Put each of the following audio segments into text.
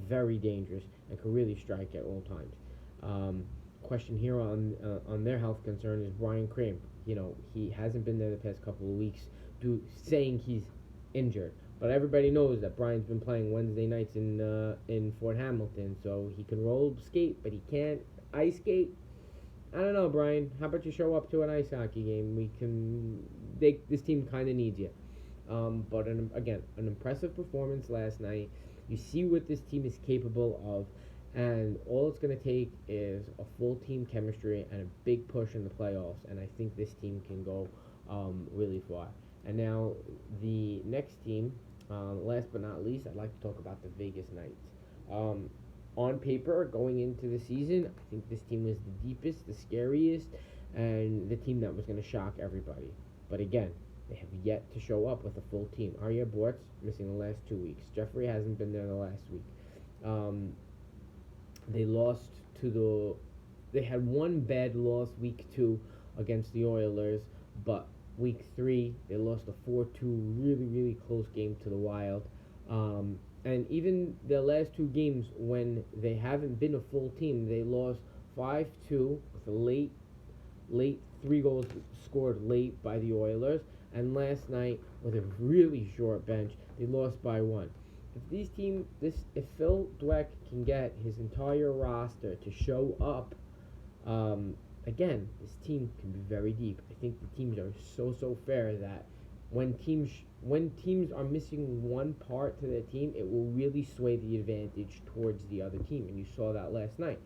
very dangerous and can really strike at all times. Question here on their health concern is Brian Crane. He hasn't been there the past couple of weeks, saying he's injured. But everybody knows that Brian's been playing Wednesday nights in Fort Hamilton, so he can roller skate, but he can't ice skate. I don't know, Brian. How about you show up to an ice hockey game? This team kind of needs you. But again, an impressive performance last night. You see what this team is capable of, and all it's going to take is a full team chemistry and a big push in the playoffs. And I think this team can go really far. And now the next team, last but not least, I'd like to talk about the Vegas Knights. On paper, going into the season, I think this team was the deepest, the scariest, and the team that was going to shock everybody. But again, they have yet to show up with a full team. Arya Bort's missing the last 2 weeks. Jeffrey hasn't been there the last week. They had one bad loss week 2 against the Oilers, but week 3 they lost a 4-2 really, really close game to the Wild. And even the last 2 games when they haven't been a full team, they lost 5-2 with a late 3 goals scored late by the Oilers. And last night, with a really short bench, they lost by 1. If Phil Dweck can get his entire roster to show up, again, this team can be very deep. I think the teams are so fair that when teams are missing one part to their team, it will really sway the advantage towards the other team, and you saw that last night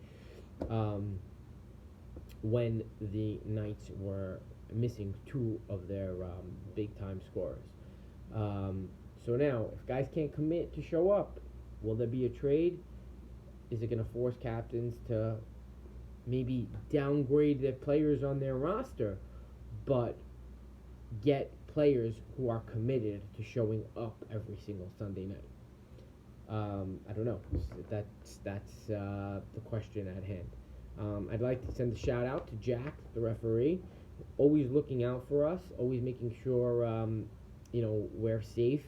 when the Knights were missing 2 of their big-time scorers. So now, if guys can't commit to show up, will there be a trade? Is it going to force captains to maybe downgrade their players on their roster, but get players who are committed to showing up every single Sunday night? I don't know. That's the question at hand. I'd like to send a shout out to Jack, the referee, always looking out for us, always making sure we're safe.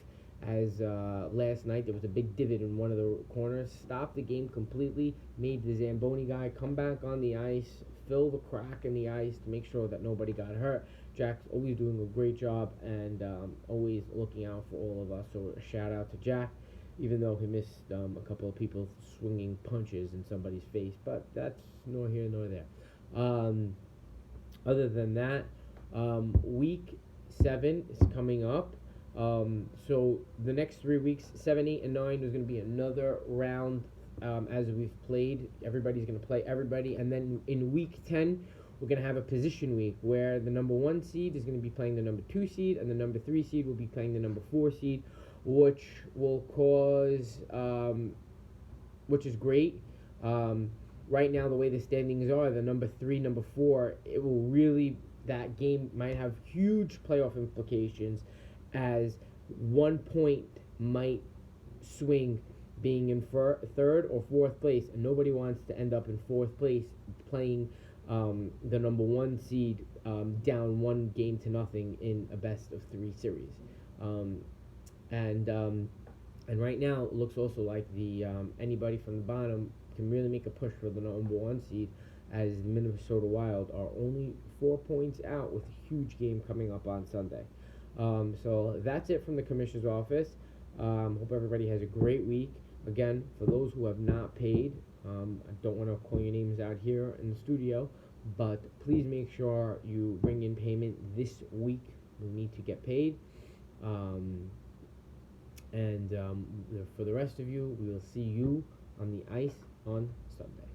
As last night there was a big divot in one of the corners, stopped the game completely, made the Zamboni guy come back on the ice, fill the crack in the ice to make sure that nobody got hurt. Jack's always doing a great job and always looking out for all of us, so a shout out to Jack, even though he missed a couple of people swinging punches in somebody's face, but that's nor here nor there. Other than that, week 7 is coming up. So the next 3 weeks, 7, 8, and 9, is going to be another round. As we've played, everybody's going to play everybody, and then in week 10, we're going to have a position week where the number 1 seed is going to be playing the number 2 seed, and the number 3 seed will be playing the number 4 seed, which will cause, which is great. Right now, the way the standings are, the number 3, number 4, that game might have huge playoff implications, as 1 point might swing being in third or fourth place, and nobody wants to end up in fourth place playing the number 1 seed down 1-0 in a best of 3 series. And right now it looks also like the anybody from the bottom can really make a push for the number 1 seed, as the Minnesota Wild are only 4 points out with a huge game coming up on Sunday. So that's it from the Commissioner's office. Hope everybody has a great week. Again, for those who have not paid, I don't want to call your names out here in the studio, but please make sure you bring in payment this week. We need to get paid. For the rest of you, we will see you on the ice on Sunday.